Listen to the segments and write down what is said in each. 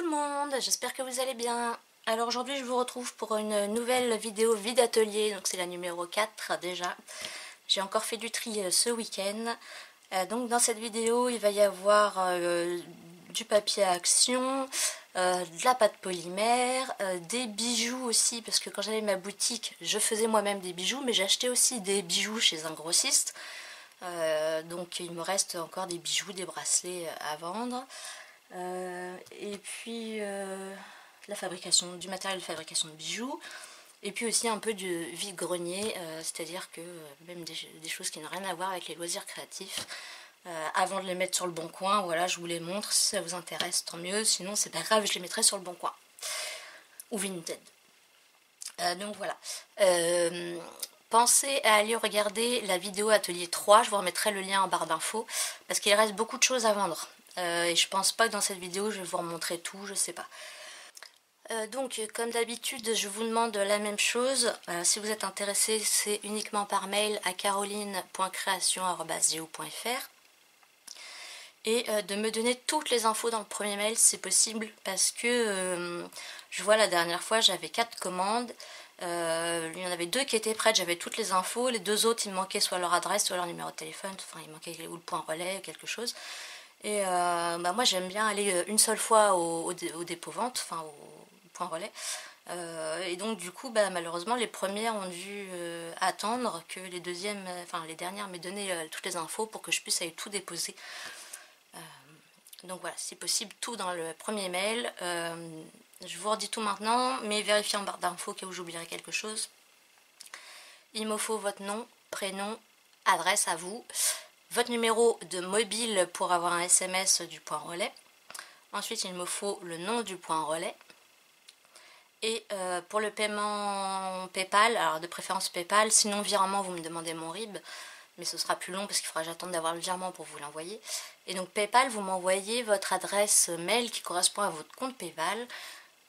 le monde, j'espère que vous allez bien. Alors aujourd'hui je vous retrouve pour une nouvelle vidéo vide atelier, donc c'est la numéro 4 déjà. J'ai encore fait du tri ce week-end. Donc dans cette vidéo il va y avoir du papier à action, de la pâte polymère, des bijoux aussi, parce que quand j'avais ma boutique je faisais moi-même des bijoux, mais j'achetais aussi des bijoux chez un grossiste. Donc il me reste encore des bijoux, des bracelets à vendre. Et puis la fabrication, du matériel de fabrication de bijoux, et puis aussi un peu de vide-grenier, c'est-à-dire que même des choses qui n'ont rien à voir avec les loisirs créatifs. Avant de les mettre sur le bon coin, voilà, je vous les montre, si ça vous intéresse tant mieux, sinon c'est pas grave, je les mettrai sur le bon coin ou Vinted. Donc voilà. Pensez à aller regarder la vidéo atelier 3, je vous remettrai le lien en barre d'infos, parce qu'il reste beaucoup de choses à vendre. Et je pense pas que dans cette vidéo je vais vous remontrer tout, je sais pas. Donc comme d'habitude je vous demande la même chose. Si vous êtes intéressé, c'est uniquement par mail à caroline.creation@yahoo.fr et de me donner toutes les infos dans le premier mail si c'est possible, parce que je vois la dernière fois j'avais 4 commandes. Il y en avait 2 qui étaient prêtes, j'avais toutes les infos, les 2 autres il me manquait soit leur adresse soit leur numéro de téléphone, enfin il manquait ou le point relais ou quelque chose. Et moi j'aime bien aller une seule fois au dépôt-vente, enfin au point relais. Et donc du coup malheureusement les premières ont dû attendre que les deuxièmes, enfin les dernières m'aient donné toutes les infos pour que je puisse aller tout déposer. Donc voilà, si possible tout dans le premier mail. Je vous redis tout maintenant, mais vérifiez en barre d'infos au cas où j'oublierai quelque chose. Il me faut votre nom, prénom, adresse à vous, votre numéro de mobile pour avoir un SMS du point relais. Ensuite, il me faut le nom du point relais. Et pour le paiement PayPal, alors de préférence PayPal, sinon virement vous me demandez mon RIB, mais ce sera plus long parce qu'il faudra que j'attende d'avoir le virement pour vous l'envoyer. Et donc PayPal, vous m'envoyez votre adresse mail qui correspond à votre compte PayPal.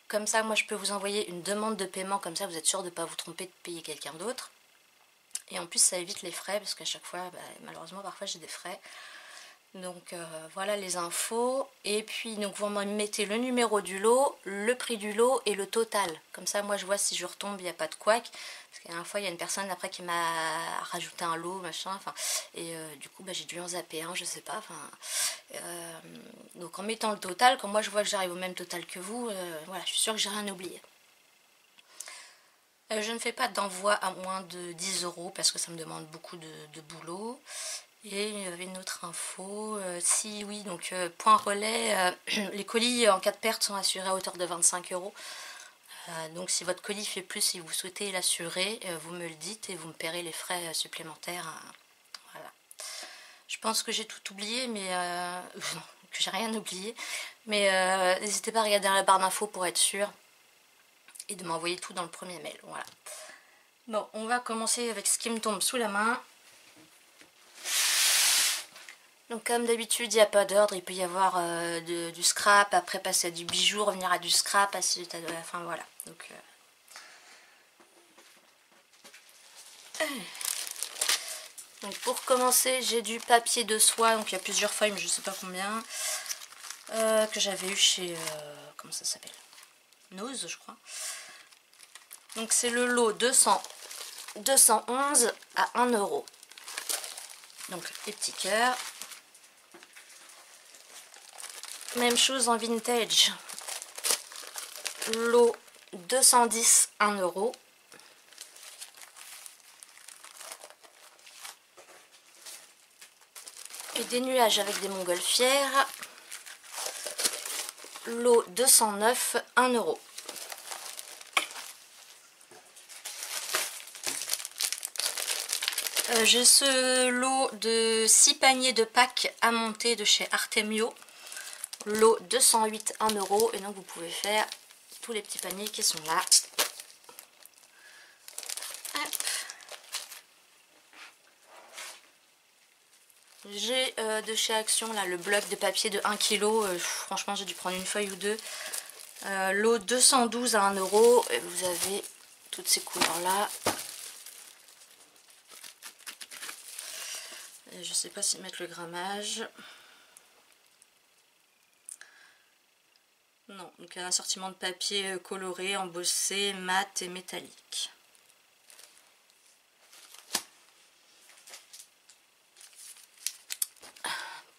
Comme ça, moi je peux vous envoyer une demande de paiement, comme ça vous êtes sûr de ne pas vous tromper de payer quelqu'un d'autre. Et en plus ça évite les frais, parce qu'à chaque fois, malheureusement parfois j'ai des frais. Donc voilà les infos. Et puis donc vous me mettez le numéro du lot, le prix du lot et le total. Comme ça moi je vois si je retombe, il n'y a pas de couac. Parce qu'à la fois il y a une personne après qui m'a rajouté un lot, machin. Enfin, et du coup j'ai dû en zapper un, je sais pas. Enfin, donc en mettant le total, quand moi je vois que j'arrive au même total que vous, voilà, je suis sûre que j'ai rien oublié. Je ne fais pas d'envoi à moins de 10 € parce que ça me demande beaucoup de boulot. Et il y avait une autre info, si oui, donc point relais, les colis en cas de perte sont assurés à hauteur de 25 €. Donc si votre colis fait plus et vous souhaitez l'assurer, vous me le dites et vous me paierez les frais supplémentaires. Voilà. Je pense que j'ai tout oublié, mais que j'ai rien oublié. Mais n'hésitez pas à regarder dans la barre d'infos pour être sûr et de m'envoyer tout dans le premier mail. Voilà. Bon, on va commencer avec ce qui me tombe sous la main. Donc comme d'habitude, il n'y a pas d'ordre, il peut y avoir du scrap, après passer à du bijou, revenir à du scrap, enfin voilà. Donc pour commencer, j'ai du papier de soie, donc il y a plusieurs feuilles, mais je ne sais pas combien, que j'avais eu chez, comment ça s'appelle, Nose, je crois. Donc c'est le lot 211 à 1 €. Donc les petits cœurs. Même chose en vintage. Lot 210, 1 €. Et des nuages avec des montgolfières. Lot 209, 1 €. J'ai ce lot de 6 paniers de Pâques à monter de chez Artemio. Lot 208, 1 €. Et donc vous pouvez faire tous les petits paniers qui sont là. J'ai de chez Action là, le bloc de papier de 1 kg. Franchement j'ai dû prendre une feuille ou deux. Lot 212 à 1 €. Et vous avez toutes ces couleurs là. Je sais pas si mettre le grammage. Non, donc un assortiment de papier coloré, embossé, mat et métallique.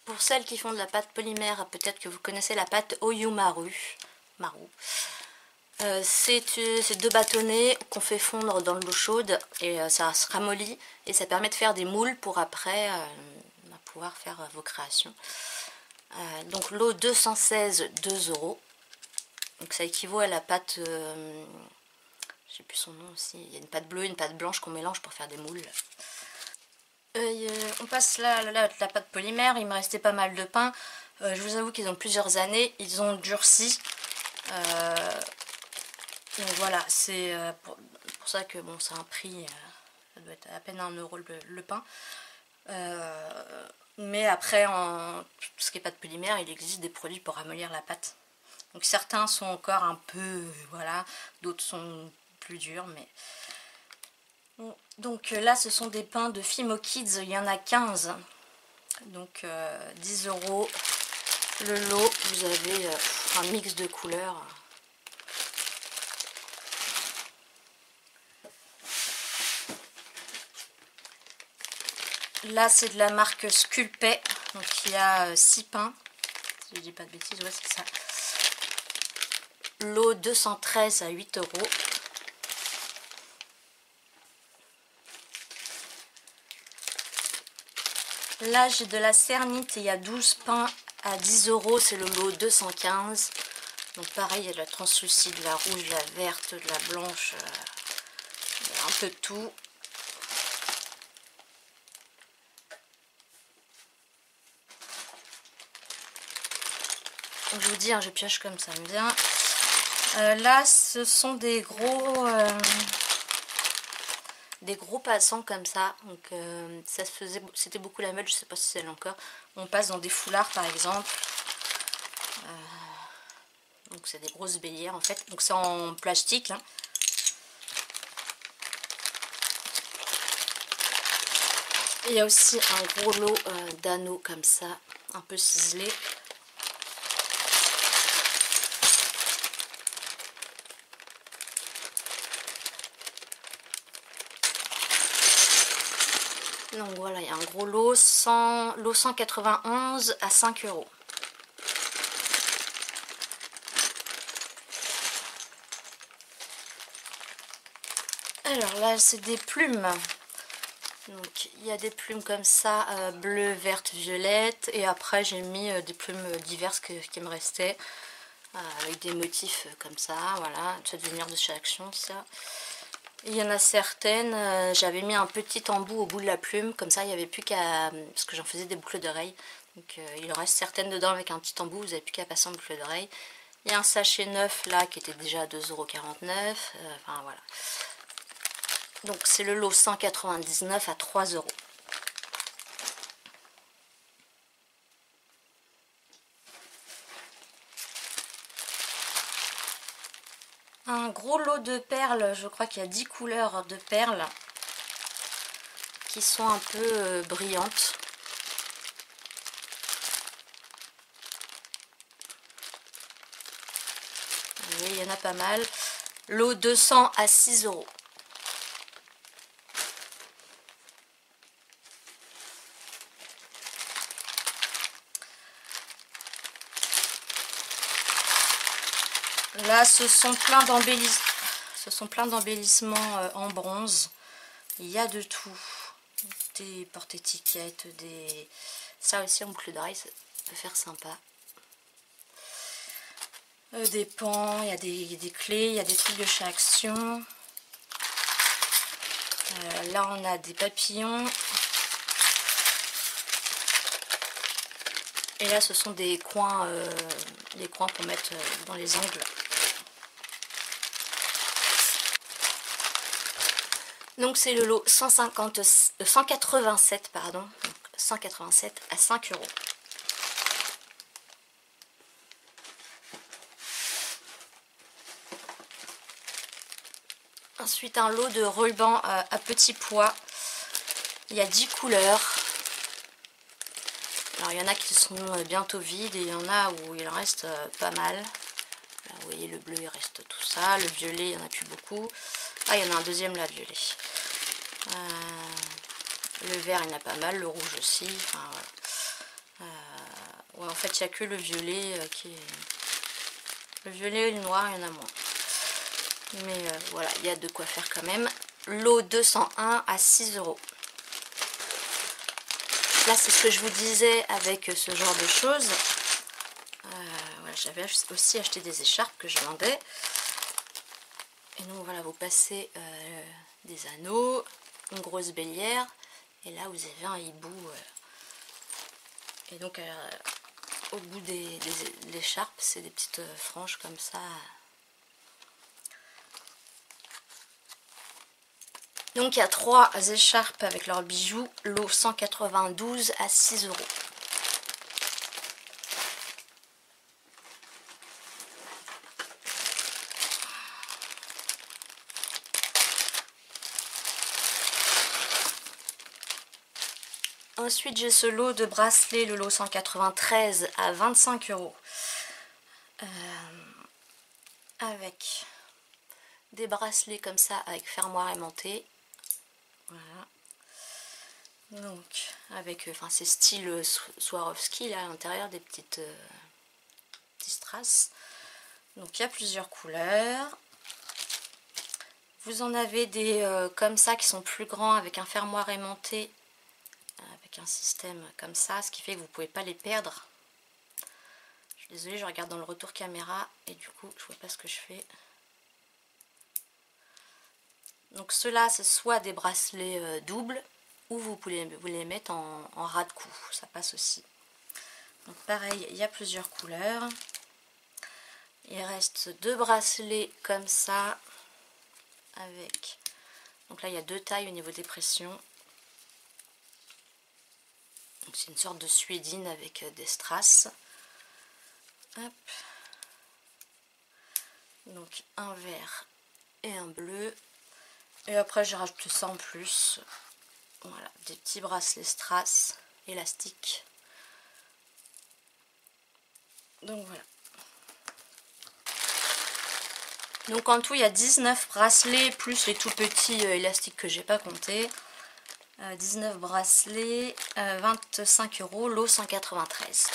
Pour celles qui font de la pâte polymère, peut-être que vous connaissez la pâte Oyumaru. C'est 2 bâtonnets qu'on fait fondre dans l'eau chaude et ça se ramollit et ça permet de faire des moules pour après pouvoir faire vos créations. Donc l'eau 216, 2 €. Donc ça équivaut à la pâte, je sais plus son nom aussi, il y a une pâte bleue et une pâte blanche qu'on mélange pour faire des moules. On passe là la pâte polymère, il me restait pas mal de pain. Je vous avoue qu'ils ont plusieurs années, ils ont durci. Donc voilà, c'est pour ça que bon, c'est un prix, ça doit être à peine 1 € le pain. Mais après, en tout ce qui est pâte polymère, il existe des produits pour ramollir la pâte. Donc certains sont encore un peu, voilà, d'autres sont plus durs, mais... Donc là, ce sont des pains de Fimo Kids, il y en a 15. Donc 10 € le lot, vous avez un mix de couleurs. Là, c'est de la marque Sculpey, donc il y a 6 pains, si je dis pas de bêtises, ouais, c'est ça. Lot 213 à 8 €. Là, j'ai de la Cernite et il y a 12 pains à 10 €, c'est le lot 215. Donc pareil, il y a de la translucide, de la rouge, de la verte, de la blanche, un peu de tout. Donc je vous dis, hein, je pioche comme ça me vient. Là, ce sont des gros passants comme ça. Donc ça se faisait, c'était beaucoup la mode, je sais pas si c'est là encore. On passe dans des foulards par exemple. Donc c'est des grosses bélières en fait. Donc c'est en plastique. Hein. Il y a aussi un gros lot d'anneaux comme ça, un peu ciselés. Donc voilà, il y a un gros lot, lot 191 à 5 €. Alors là, c'est des plumes. Donc il y a des plumes comme ça, bleu, verte, violette. Et après, j'ai mis des plumes diverses qui me restaient. Avec des motifs comme ça, voilà. Ça devait venir de chez Action, ça. Il y en a certaines, j'avais mis un petit embout au bout de la plume, comme ça il n'y avait plus qu'à, parce que j'en faisais des boucles d'oreilles, donc il en reste certaines dedans avec un petit embout, vous n'avez plus qu'à passer en boucle d'oreille. Il y a un sachet neuf là qui était déjà à 2,49 €, enfin voilà. Donc c'est le lot 199 à 3 €. Un gros lot de perles, je crois qu'il y a 10 couleurs de perles qui sont un peu brillantes. Oui, il y en a pas mal. Lot 200 à 6 €. Là, ce sont plein d'embellissements en bronze. Il y a de tout. Des porte-étiquettes, ça aussi en boucle d'oreille, ça peut faire sympa. Des pans, il y a des clés, il y a des trucs de chez Action. Là, on a des papillons. Et là, ce sont des coins pour mettre dans les angles. Donc c'est le lot 187, pardon, donc 187 à 5 €. Ensuite un lot de rubans à petits pois. Il y a 10 couleurs. Alors il y en a qui sont bientôt vides et il y en a où il en reste pas mal. voyez le bleu il reste tout ça, le violet il n'y en a plus beaucoup. Ah, il y en a un deuxième là, violet. Le vert il y en a pas mal, le rouge aussi, enfin voilà. Ouais, en fait il n'y a que le violet qui est... Le violet et le noir il y en a moins. Mais voilà, il y a de quoi faire quand même. Lot 201 à 6 €. Là c'est ce que je vous disais avec ce genre de choses. Voilà, j'avais aussi acheté des écharpes que je vendais. Et donc voilà, vous passez des anneaux, une grosse bélière. Et là vous avez un hibou. Et donc au bout des l'écharpe, c'est des petites franges comme ça. Donc il y a 3 écharpes avec leurs bijoux, lot 192 à 6 €. Ensuite j'ai ce lot de bracelets, le lot 193 à 25 €. Avec des bracelets comme ça avec fermoir aimanté. Voilà. Donc avec, enfin c'est style Swarovski là à l'intérieur, des petites strass. Donc il y a plusieurs couleurs. Vous en avez des comme ça qui sont plus grands avec un fermoir aimanté, avec un système comme ça, ce qui fait que vous ne pouvez pas les perdre. Je suis désolée, je regarde dans le retour caméra et du coup je vois pas ce que je fais. Donc ceux-là c'est soit des bracelets doubles, ou vous pouvez vous les mettre en ras de cou, ça passe aussi. Donc pareil, il y a plusieurs couleurs. Il reste 2 bracelets comme ça, avec, donc là il y a 2 tailles au niveau des pressions. C'est une sorte de suédine avec des strass. Hop. Donc un vert et un bleu. Et après j'ai rajouté ça en plus. Voilà, des petits bracelets strass élastiques. Donc voilà. Donc en tout il y a 19 bracelets plus les tout petits élastiques que j'ai pas compté. 19 bracelets, 25 €, lot 193.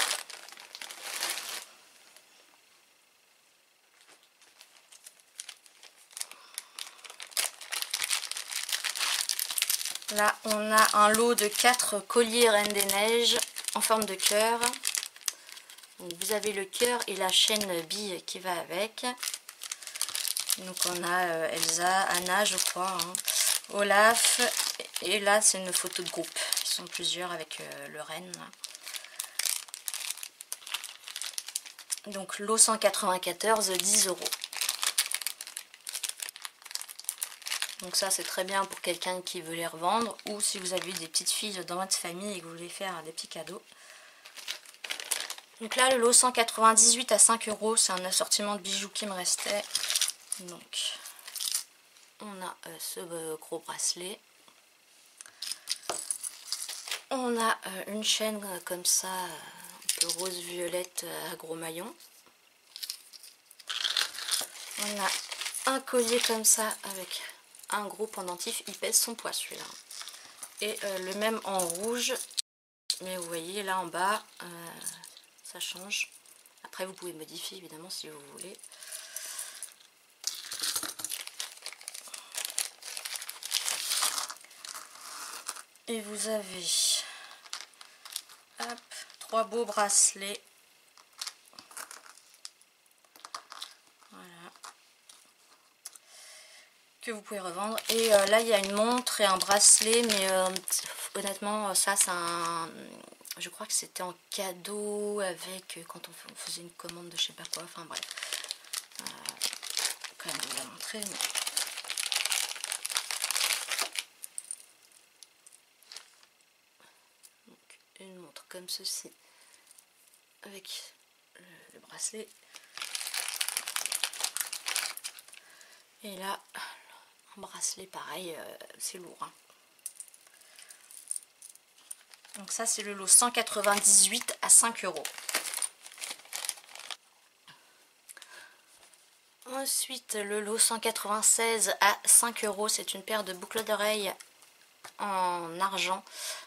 Là on a un lot de 4 colliers Reine des Neiges en forme de cœur. Donc vous avez le cœur et la chaîne bille qui va avec. Donc on a Elsa, Anna je crois, hein, Olaf, et là c'est une photo de groupe. Ils sont plusieurs avec le renne. Donc lot 194, 10 €. Donc ça c'est très bien pour quelqu'un qui veut les revendre, ou si vous avez des petites filles dans votre famille et que vous voulez faire des petits cadeaux. Donc là le lot 198 à 5 €, c'est un assortiment de bijoux qui me restait. Donc on a ce gros bracelet. On a une chaîne comme ça, un peu rose violette à gros maillon. On a un collier comme ça avec un gros pendentif, il pèse son poids celui-là. Et le même en rouge, mais vous voyez là en bas, ça change. Après vous pouvez modifier évidemment si vous voulez. Et vous avez 3 beaux bracelets. Voilà. Que vous pouvez revendre. Et là il y a une montre et un bracelet, mais honnêtement ça c'est un... Je crois que c'était en cadeau avec quand on faisait une commande de je sais pas quoi, enfin bref. Quand même vous la montrer. Mais... Donc, une montre comme ceci avec le bracelet. Et là, un bracelet pareil, c'est lourd. Hein. Donc ça c'est le lot 198 à 5 €. Ensuite, le lot 196 à 5 €. C'est une paire de boucles d'oreilles en argent.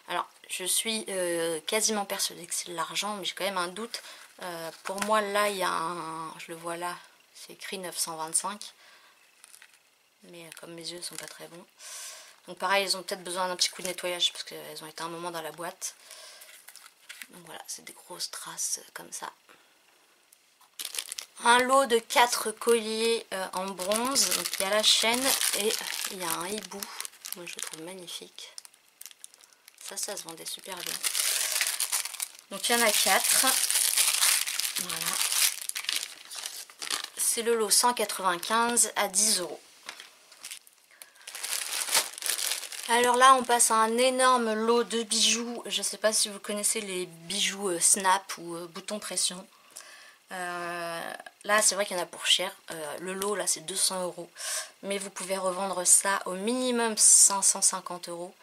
Alors, je suis quasiment persuadée que c'est de l'argent, mais j'ai quand même un doute. Pour moi, là, il y a un... Je le vois là, c'est écrit 925. Mais comme mes yeux ne sont pas très bons. Donc pareil, ils ont peut-être besoin d'un petit coup de nettoyage parce qu'elles ont été un moment dans la boîte. Donc voilà, c'est des grosses traces comme ça. Un lot de 4 colliers en bronze. Donc il y a la chaîne et il y a un hibou. Moi je le trouve magnifique. Ça se vendait super bien. Donc il y en a 4. Voilà. C'est le lot 195 à 10 €. Alors là on passe à un énorme lot de bijoux. Je ne sais pas si vous connaissez les bijoux snap ou bouton pression. Là c'est vrai qu'il y en a pour cher. Le lot là c'est 200 €. Mais vous pouvez revendre ça au minimum 550 €.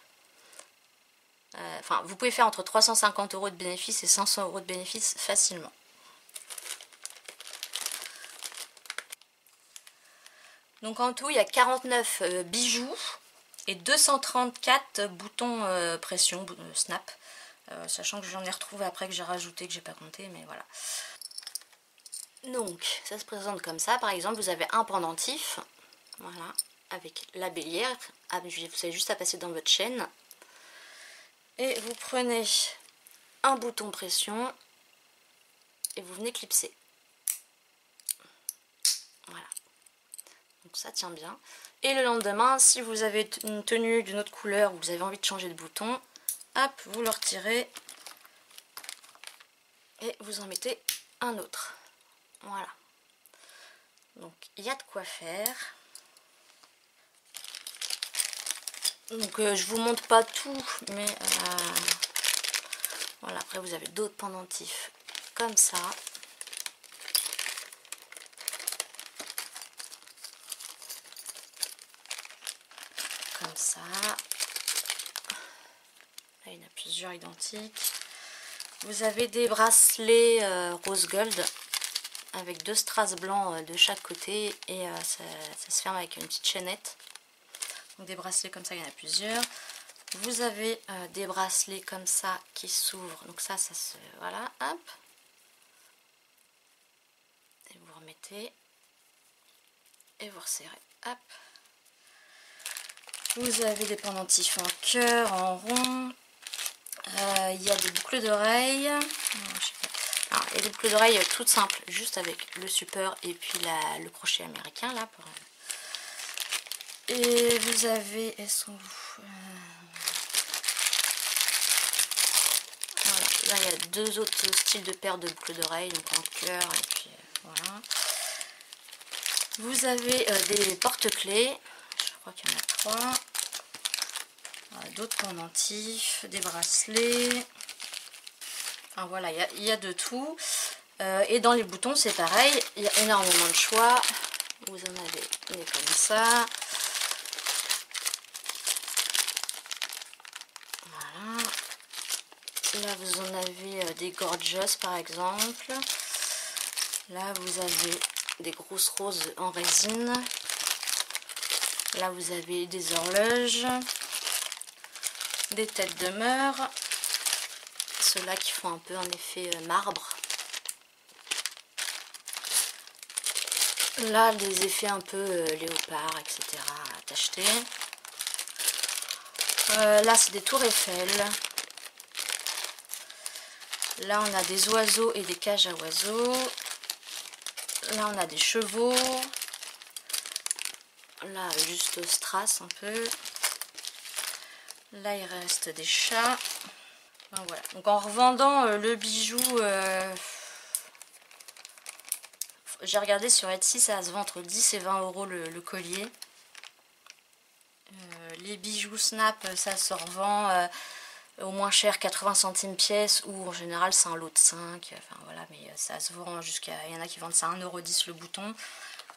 Enfin vous pouvez faire entre 350 € de bénéfices et 500 € de bénéfices facilement. Donc en tout il y a 49 bijoux. Et 234 boutons pression, snap, sachant que j'en ai retrouvé après que j'ai rajouté, que j'ai pas compté, mais voilà. Donc, ça se présente comme ça. Par exemple, vous avez un pendentif, voilà, avec la bélière. Vous avez juste à passer dans votre chaîne. Et vous prenez un bouton pression et vous venez clipser. Voilà. Donc ça tient bien. Et le lendemain, si vous avez une tenue d'une autre couleur ou vous avez envie de changer de bouton, hop, vous le retirez et vous en mettez un autre. Voilà. Donc il y a de quoi faire. Donc je vous montre pas tout, mais voilà. Après vous avez d'autres pendentifs comme ça. Comme ça. Là, il y en a plusieurs identiques. Vous avez des bracelets rose gold avec 2 strass blancs de chaque côté et ça se ferme avec une petite chaînette. Donc des bracelets comme ça, il y en a plusieurs. Vous avez des bracelets comme ça qui s'ouvrent. Donc ça se... Voilà, hop. Et vous remettez. Et vous resserrez. Hop. Vous avez des pendentifs en cœur, en rond. Il y a des boucles d'oreilles. Il y a des boucles d'oreilles toutes simples, juste avec le support et puis le crochet américain là. Et vous avez, elles sont où? Voilà, là il y a 2 autres styles de paires de boucles d'oreilles, donc en cœur et puis voilà. Vous avez des porte-clés, je crois qu'il y en a 3. D'autres pendentifs, des bracelets. Enfin voilà, il y a de tout. Et dans les boutons c'est pareil, il y a énormément de choix. Vous en avez des comme ça. Voilà. Là vous en avez des gorgeous par exemple. Là vous avez des grosses roses en résine. Là vous avez des horloges. Des têtes de meur. Ceux-là qui font un peu un effet marbre. Là des effets un peu léopard, etc. à t'acheter. Là c'est des tours Eiffel. Là on a des oiseaux et des cages à oiseaux. Là on a des chevaux. Là juste strass un peu. Là il reste des chats. Enfin, voilà. Donc en revendant le bijou, j'ai regardé sur Etsy, ça se vend entre 10 et 20 € le collier. Les bijoux snap, ça se revend au moins cher, 80 centimes pièce, ou en général c'est un lot de 5. Enfin voilà, mais ça se vend jusqu'à... Il y en a qui vendent ça à 1,10 € le bouton.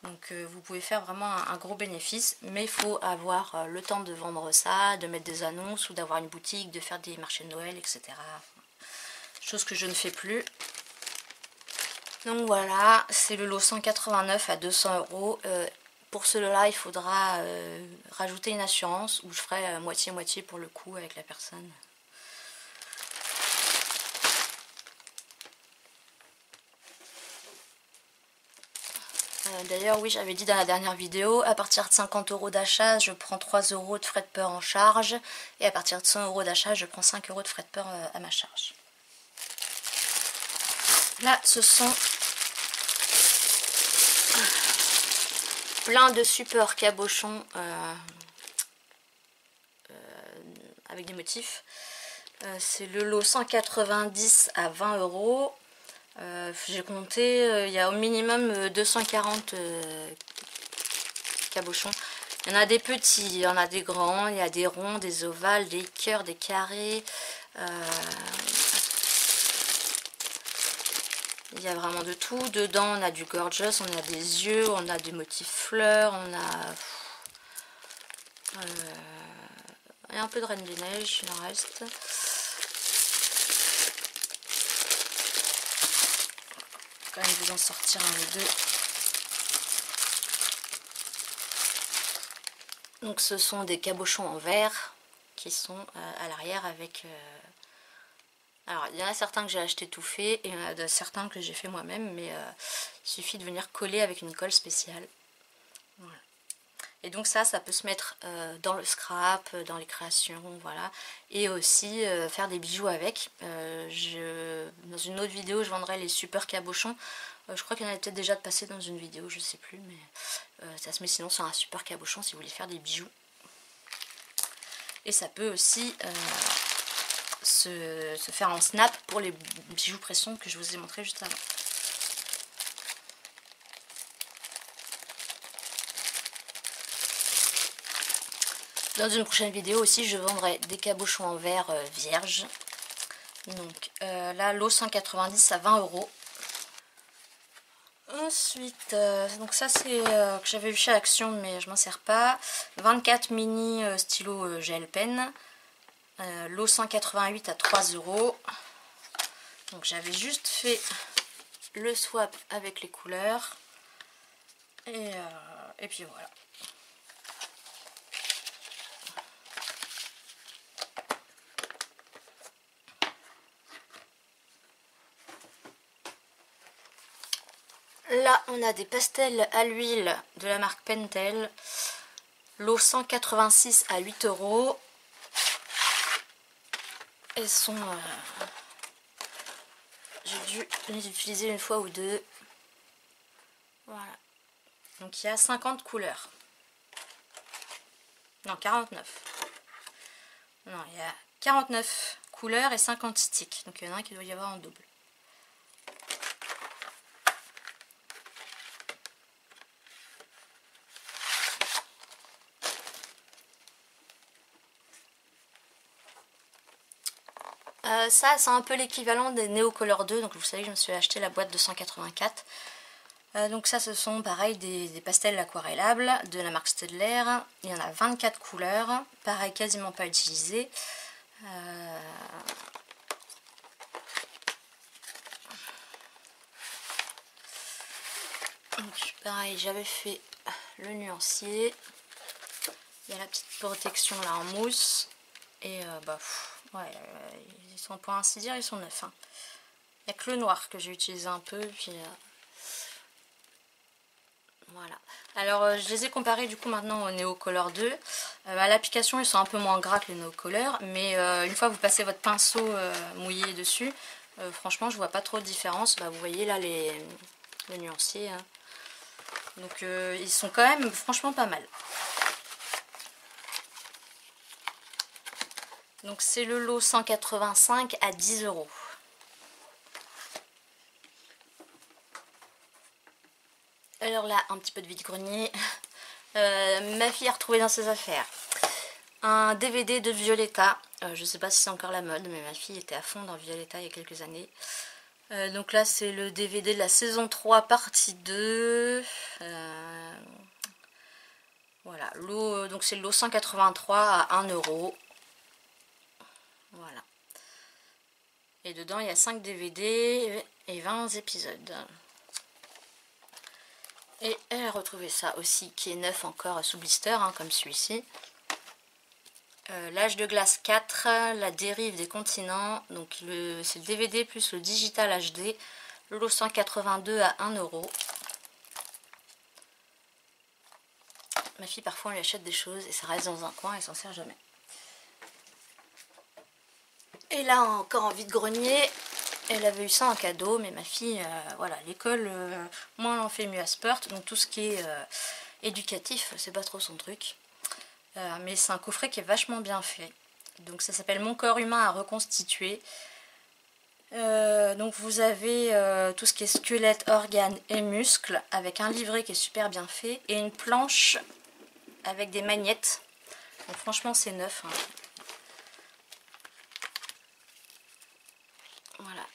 Donc vous pouvez faire vraiment un gros bénéfice, mais il faut avoir le temps de vendre ça, de mettre des annonces ou d'avoir une boutique, de faire des marchés de Noël, etc. Chose que je ne fais plus. Donc voilà, c'est le lot 189 à 200 €. Pour celui-là, il faudra rajouter une assurance où je ferai moitié-moitié pour le coup avec la personne. D'ailleurs, oui, j'avais dit dans la dernière vidéo, à partir de 50 € d'achat, je prends 3 € de frais de port en charge. Et à partir de 100 € d'achat, je prends 5 € de frais de port à ma charge. Là, ce sont plein de super cabochons avec des motifs. C'est le lot 190 à 20 €. J'ai compté, il y a au minimum 240 cabochons. Il y en a des petits, il y en a des grands, il y a des ronds, des ovales, des cœurs, des carrés. Il y a vraiment de tout. Dedans, on a du gorgeous, on a des yeux, on a des motifs fleurs, on a... il y a un peu de Reine des Neiges, il en reste. Quand même vous en sortir un ou deux. Donc ce sont des cabochons en verre qui sont à l'arrière avec... Alors il y en a certains que j'ai acheté tout fait et il y en a certains que j'ai fait moi-même, mais il suffit de venir coller avec une colle spéciale. Voilà. Et donc ça peut se mettre dans le scrap, dans les créations, voilà. Et aussi faire des bijoux avec. Dans une autre vidéo, je vendrai les super cabochons. Je crois qu'il y en avait peut-être déjà passé dans une vidéo, je sais plus, mais ça se met sinon sur un super cabochon si vous voulez faire des bijoux. Et ça peut aussi se faire en snap pour les bijoux pression que je vous ai montré juste avant. Dans une prochaine vidéo aussi, je vendrai des cabochons en verre vierge. Donc là, lot 190 à 20 €. Ensuite, donc ça c'est que j'avais vu chez Action, mais je m'en sers pas. 24 mini stylos gel pen. Lot 188 à 3 €. Donc j'avais juste fait le swap avec les couleurs. Et puis voilà. Là, on a des pastels à l'huile de la marque Pentel. Lot 186 à 8 €. Elles sont... j'ai dû les utiliser une fois ou deux. Voilà. Donc il y a 50 couleurs. Non, 49. Non, il y a 49 couleurs et 50 sticks. Donc il y en a un qui doit y avoir en double. Ça, c'est un peu l'équivalent des Neocolor 2. Donc vous savez, je me suis acheté la boîte de 184. Donc ça, ce sont pareil des pastels aquarellables de la marque Staedtler. Il y en a 24 couleurs. Pareil, quasiment pas utilisé. Donc pareil, j'avais fait le nuancier. Il y a la petite protection là en mousse. Et ouais, ils sont, pour ainsi dire, ils sont neufs. Hein. Il n'y a que le noir que j'ai utilisé un peu. Puis voilà. Alors je les ai comparés du coup maintenant au Neocolor 2. À l'application ils sont un peu moins gras que le Neocolor, mais une fois que vous passez votre pinceau mouillé dessus, franchement je vois pas trop de différence. Bah, vous voyez là le nuancier. Hein. Donc ils sont quand même franchement pas mal. Donc c'est le lot 185 à 10 €. Alors là, un petit peu de vide-grenier. Ma fille a retrouvé dans ses affaires un DVD de Violetta. Je sais pas si c'est encore la mode, mais ma fille était à fond dans Violetta il y a quelques années. Donc là, c'est le DVD de la saison 3, partie 2. Voilà, donc c'est le lot 183 à 1 €. Voilà. Et dedans, il y a 5 DVD et 20 épisodes. Et elle a retrouvé ça aussi, qui est neuf encore sous blister, hein, comme celui-ci. L'âge de glace 4, la dérive des continents. Donc c'est le DVD plus le digital HD. Le lot 182 à 1 €. Ma fille, parfois, on lui achète des choses et ça reste dans un coin et s'en sert jamais. Et là, encore en vide-grenier, elle avait eu ça en cadeau, mais ma fille, voilà, l'école, moins elle en fait, mieux elle se porte. Donc tout ce qui est éducatif, c'est pas trop son truc. Mais c'est un coffret qui est vachement bien fait. Donc ça s'appelle Mon corps humain à reconstituer. Donc vous avez tout ce qui est squelette, organes et muscles, avec un livret qui est super bien fait, et une planche avec des magnettes. Donc franchement c'est neuf, hein. Voilà.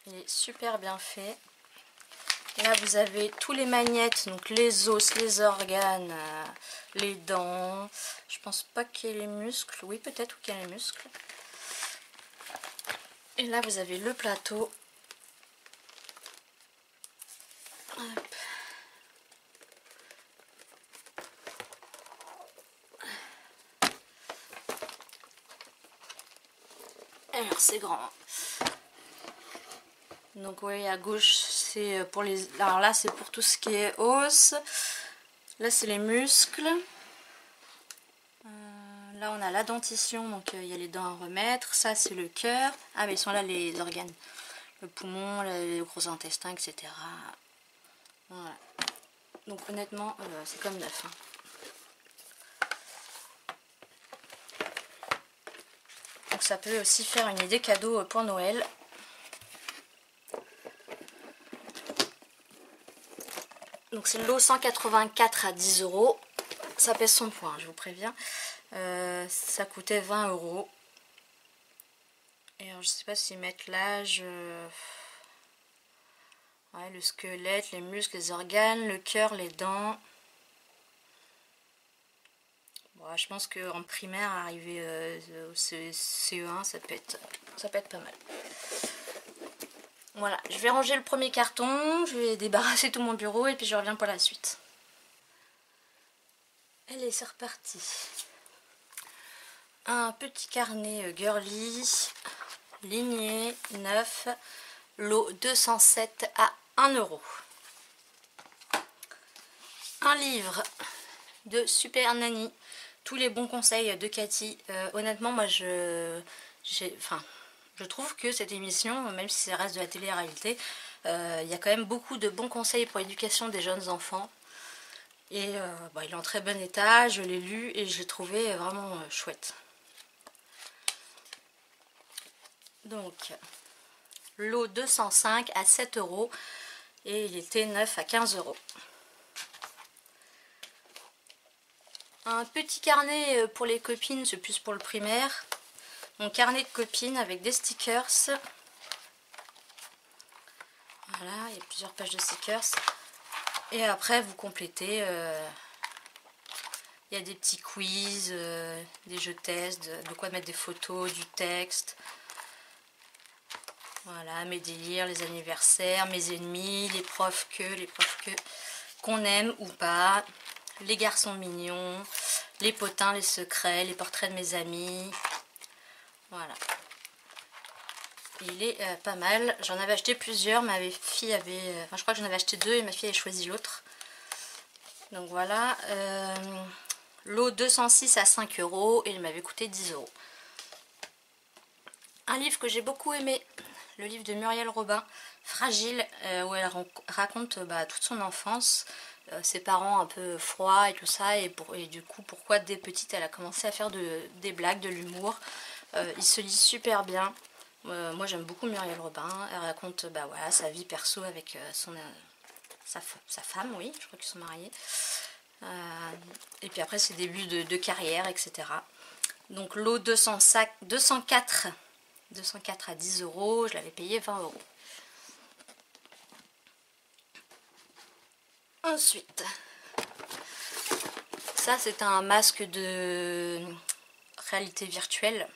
Il est super bien fait. Là vous avez tous les magnettes, donc les os, les organes, les dents. Je pense pas qu'il y ait les muscles. Oui, peut-être qu'il y a les muscles. Et là vous avez le plateau. Hop. Alors c'est grand. Donc oui, à gauche c'est pour les... Alors là c'est pour tout ce qui est os. Là c'est les muscles. Là on a la dentition, donc il y a les dents à remettre. Ça c'est le cœur. Ah mais ils sont là les organes. Le poumon, les gros intestins, etc. Voilà. Donc honnêtement c'est comme neuf, hein. Donc ça peut aussi faire une idée cadeau pour Noël. Donc c'est le lot 184 à 10 €. Ça pèse son poids, je vous préviens. Ça coûtait 20 €. Et alors je sais pas s'ils mettent l'âge, ouais, le squelette, les muscles, les organes, le cœur, les dents. Bon, je pense qu'en primaire, arrivé au CE1, ça peut être pas mal. Voilà, je vais ranger le premier carton, je vais débarrasser tout mon bureau et puis je reviens pour la suite. Allez, c'est reparti. Un petit carnet girly, ligné, neuf, lot 207 à 1 €. Un livre de Super Nanny, tous les bons conseils de Cathy. Honnêtement, moi je trouve que cette émission, même si ça reste de la télé-réalité, il y a quand même beaucoup de bons conseils pour l'éducation des jeunes enfants. Et il est en très bon état, je l'ai lu et je l'ai trouvé vraiment chouette. Donc, lot 205 à 7 € et il était neuf à 15 €. Un petit carnet pour les copines, c'est plus pour le primaire. Mon carnet de copines avec des stickers. Voilà, il y a plusieurs pages de stickers. Et après, vous complétez. Il y a des petits quiz, des jeux tests, de quoi mettre des photos, du texte. Voilà, mes délires, les anniversaires, mes ennemis, les profs qu'on aime ou pas, les garçons mignons, les potins, les secrets, les portraits de mes amis. Voilà. Il est pas mal. J'en avais acheté plusieurs. Ma fille avait... je crois que j'en avais acheté 2 et ma fille avait choisi l'autre. Donc voilà. Lot 206 à 5 € et il m'avait coûté 10 €. Un livre que j'ai beaucoup aimé. Le livre de Muriel Robin, Fragile, où elle raconte toute son enfance. Ses parents un peu froids et tout ça. Et du coup, pourquoi dès petite elle a commencé à faire des blagues, de l'humour. Il se lit super bien. Moi j'aime beaucoup Muriel Robin. Elle raconte voilà, sa vie perso avec sa femme, oui, je crois qu'ils sont mariés. Et puis après ses débuts de carrière, etc. Donc lot 204 à 10 €, je l'avais payé 20 €. Ensuite, ça c'est un masque de réalité virtuelle.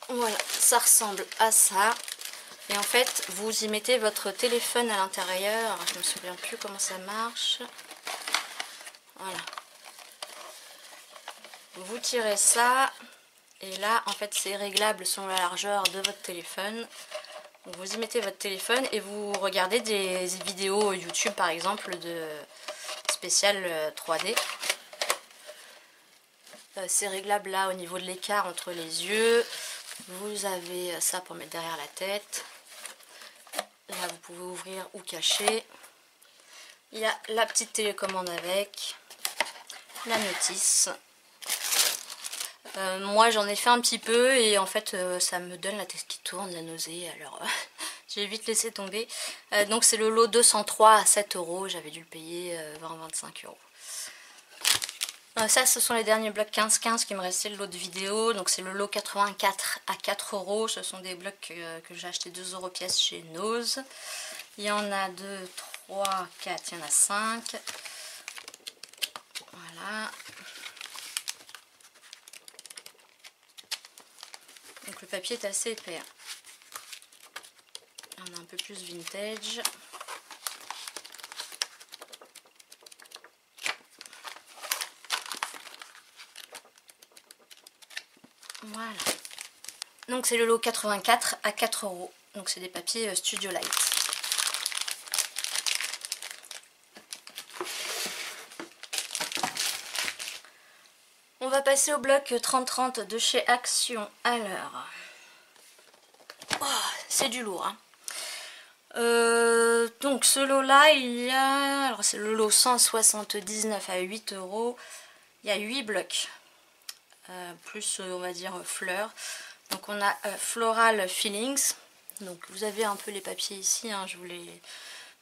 Voilà, ça ressemble à ça. Et en fait, vous y mettez votre téléphone à l'intérieur. Je ne me souviens plus comment ça marche. Voilà. Vous tirez ça. Et là, en fait, c'est réglable selon la largeur de votre téléphone. Donc, vous y mettez votre téléphone et vous regardez des vidéos YouTube, par exemple, de spécial 3D. C'est réglable là au niveau de l'écart entre les yeux. Vous avez ça pour mettre derrière la tête. Là, vous pouvez ouvrir ou cacher. Il y a la petite télécommande avec. La notice. Moi, j'en ai fait un petit peu et en fait, ça me donne la tête qui tourne, la nausée. Alors, j'ai vite laissé tomber. Donc, c'est le lot 203 à 7 €. J'avais dû le payer 20-25 €. Ça, ce sont les derniers blocs 15-15 qui me restaient, le lot de vidéo. Donc, c'est le lot 84 à 4 €. Ce sont des blocs que j'ai acheté 2 € pièce chez Nose. Il y en a 2, 3, 4, il y en a 5. Voilà. Donc, le papier est assez épais. On a un peu plus vintage. Voilà. Donc c'est le lot 84 à 4 €. Donc c'est des papiers Studio Light. On va passer au bloc 30-30 de chez Action. Alors, oh, c'est du lourd, hein. Donc ce lot là, il y a, alors c'est le lot 179 à 8 €. Il y a 8 blocs. Plus on va dire fleurs. Donc on a Floral Feelings. Donc vous avez un peu les papiers ici, hein, je vous les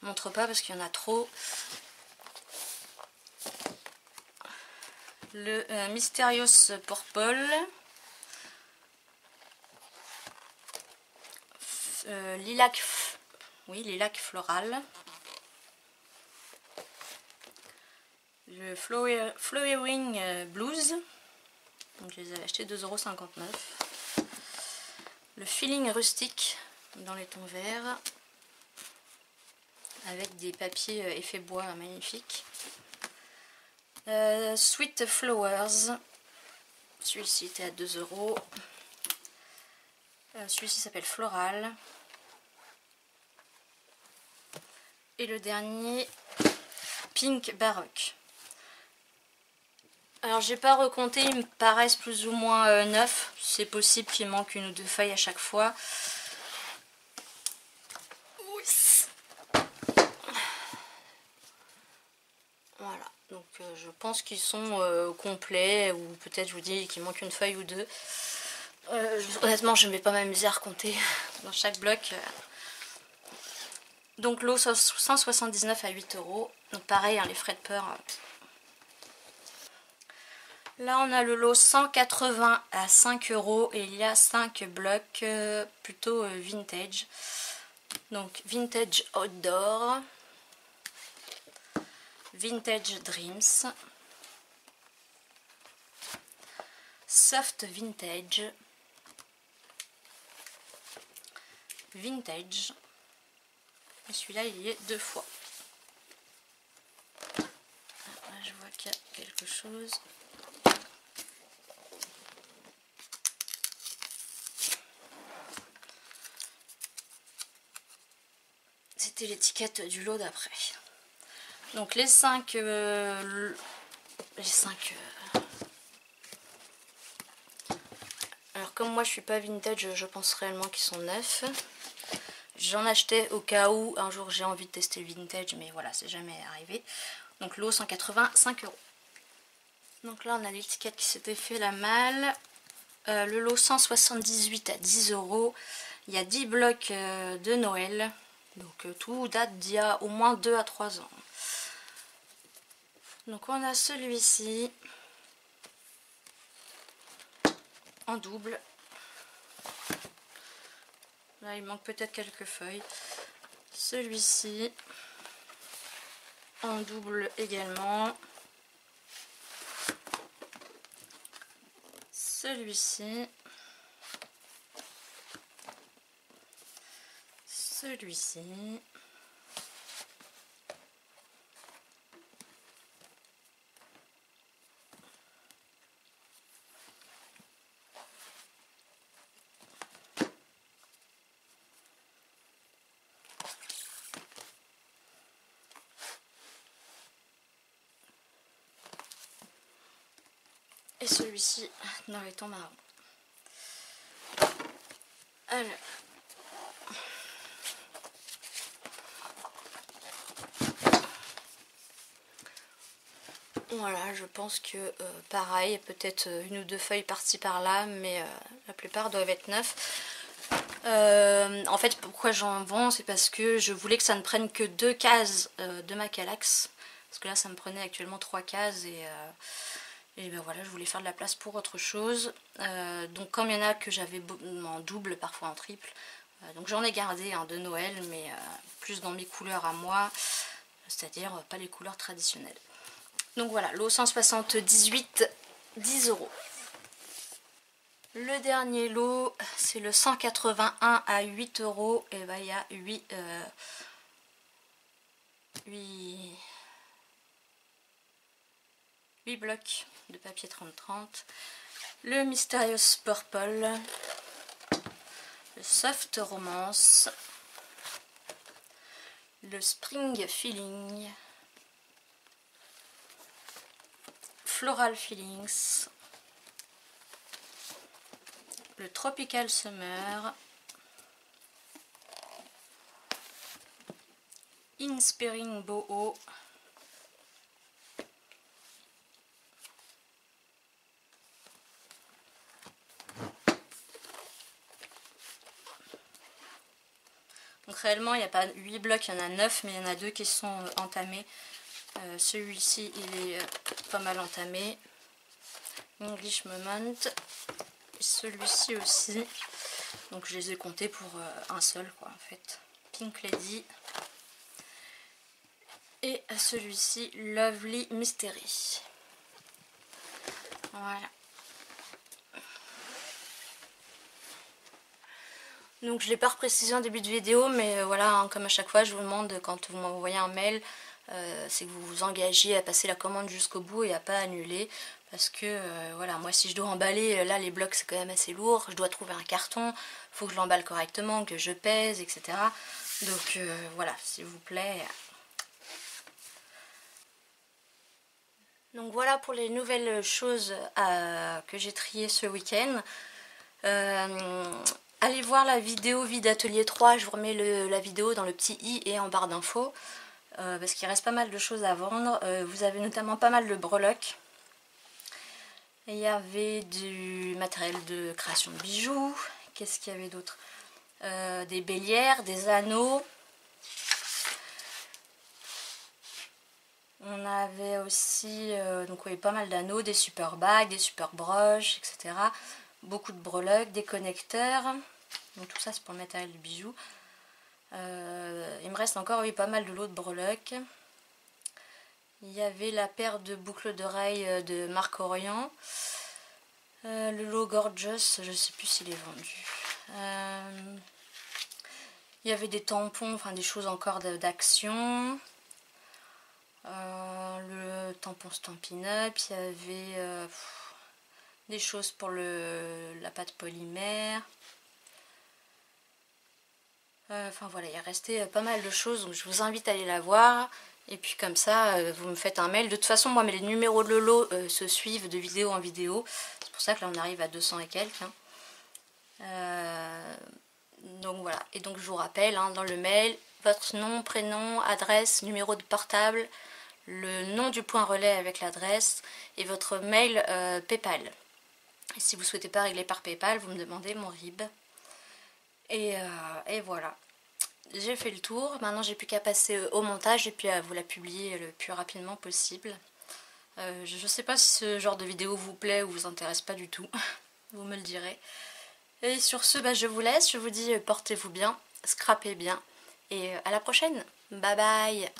montre pas parce qu'il y en a trop. Le Mysterious Purple. Lilac, oui, lilac floral. Le Flowering Blues. Donc je les avais achetés 2,59 €. Le Feeling Rustique dans les tons verts. Avec des papiers effet bois magnifiques. Sweet Flowers. Celui-ci était à 2 €. Celui-ci s'appelle Floral. Et le dernier, Pink Baroque. Alors j'ai pas recompté, ils me paraissent plus ou moins 9. C'est possible qu'il manque une ou deux feuilles à chaque fois. Voilà, donc je pense qu'ils sont complets, ou peut-être je vous dis qu'il manque une feuille ou deux. Honnêtement, je ne vais pas m'amuser à recompter dans chaque bloc. Donc lot 179 à 8 €. Donc pareil, hein, les frais de peur. Là on a le lot 180 à 5 € et il y a 5 blocs plutôt vintage. Donc Vintage Outdoor, Vintage Dreams, Soft Vintage, Vintage. Et celui-là il y est 2 fois. Là, je vois qu'il y a quelque chose. C'était l'étiquette du lot d'après. Donc les 5 alors comme moi je suis pas vintage, je pense réellement qu'ils sont neufs. J'en achetais au cas où un jour j'ai envie de tester le vintage, mais voilà, c'est jamais arrivé. Donc lot 185 €. Donc là on a l'étiquette qui s'était fait la malle. Le lot 178 à 10 €. Il y a 10 blocs de Noël. Donc tout date d'il y a au moins 2 à 3 ans. Donc on a celui-ci en double. Là il manque peut-être quelques feuilles. Celui-ci en double également. Celui-ci. celui-ci. Et celui-ci dans les tons marron. Alors. Voilà, je pense que pareil, peut-être une ou deux feuilles par-ci par-là, mais la plupart doivent être neufs. En fait, pourquoi j'en vends, c'est parce que je voulais que ça ne prenne que 2 cases de ma Kallax. Parce que là, ça me prenait actuellement 3 cases et ben voilà, je voulais faire de la place pour autre chose. Donc comme il y en a que j'avais en double, parfois en triple, donc j'en ai gardé un de Noël, mais plus dans mes couleurs à moi, c'est-à-dire pas les couleurs traditionnelles. Donc voilà, lot 178, 10 €. Le dernier lot, c'est le 181 à 8 €. Et ben il y a 8 blocs de papier 30-30. Le Mysterious Purple, le Soft Romance, le Spring Feeling, Floral Feelings, le Tropical Summer, Inspiring Boho, donc réellement il n'y a pas 8 blocs, il y en a 9, mais il y en a 2 qui sont entamés. Celui-ci il est pas mal entamé. English Moment, et celui-ci aussi, donc je les ai comptés pour un seul quoi en fait. Pink Lady, et celui-ci Lovely Mystery. Voilà. Donc je ne l'ai pas reprécisé en début de vidéo, mais voilà, hein, comme à chaque fois je vous demande quand vous m'envoyez un mail, c'est que vous vous engagez à passer la commande jusqu'au bout et à pas annuler. Parce que voilà, moi si je dois emballer, là les blocs c'est quand même assez lourd, je dois trouver un carton, il faut que je l'emballe correctement, que je pèse, etc. Donc voilà, s'il vous plaît. Donc voilà pour les nouvelles choses que j'ai triées ce week-end. Allez voir la vidéo vide atelier 3, je vous remets la vidéo dans le petit i et en barre d'infos. Parce qu'il reste pas mal de choses à vendre. Vous avez notamment pas mal de breloques. Il y avait du matériel de création de bijoux. Qu'est-ce qu'il y avait d'autre? Des bélières, des anneaux. On avait aussi donc oui, pas mal d'anneaux, des super bagues, des super broches, etc. Beaucoup de breloques, des connecteurs. Donc tout ça c'est pour le matériel de bijoux. Il me reste encore oui, pas mal de lots de breloques. Il y avait la paire de boucles d'oreilles de Marc Orient. Le lot Gorgeous, je ne sais plus s'il est vendu. Il y avait des tampons, enfin des choses encore d'action. Le tampon Stampin' Up. Il y avait des choses pour la pâte polymère. Enfin voilà, il restait pas mal de choses, donc je vous invite à aller la voir. Et puis comme ça, vous me faites un mail. De toute façon, moi, les numéros de lot se suivent de vidéo en vidéo. C'est pour ça que là, on arrive à 200 et quelques. Hein. Donc voilà. Et donc, je vous rappelle, hein, dans le mail, votre nom, prénom, adresse, numéro de portable, le nom du point relais avec l'adresse et votre mail PayPal. Et si vous ne souhaitez pas régler par PayPal, vous me demandez mon RIB. Et voilà. J'ai fait le tour, maintenant j'ai plus qu'à passer au montage et puis à vous la publier le plus rapidement possible. Je sais pas si ce genre de vidéo vous plaît ou vous intéresse pas du tout, vous me le direz. Et sur ce, je vous laisse, je vous dis portez-vous bien, scrapez bien et à la prochaine, bye bye.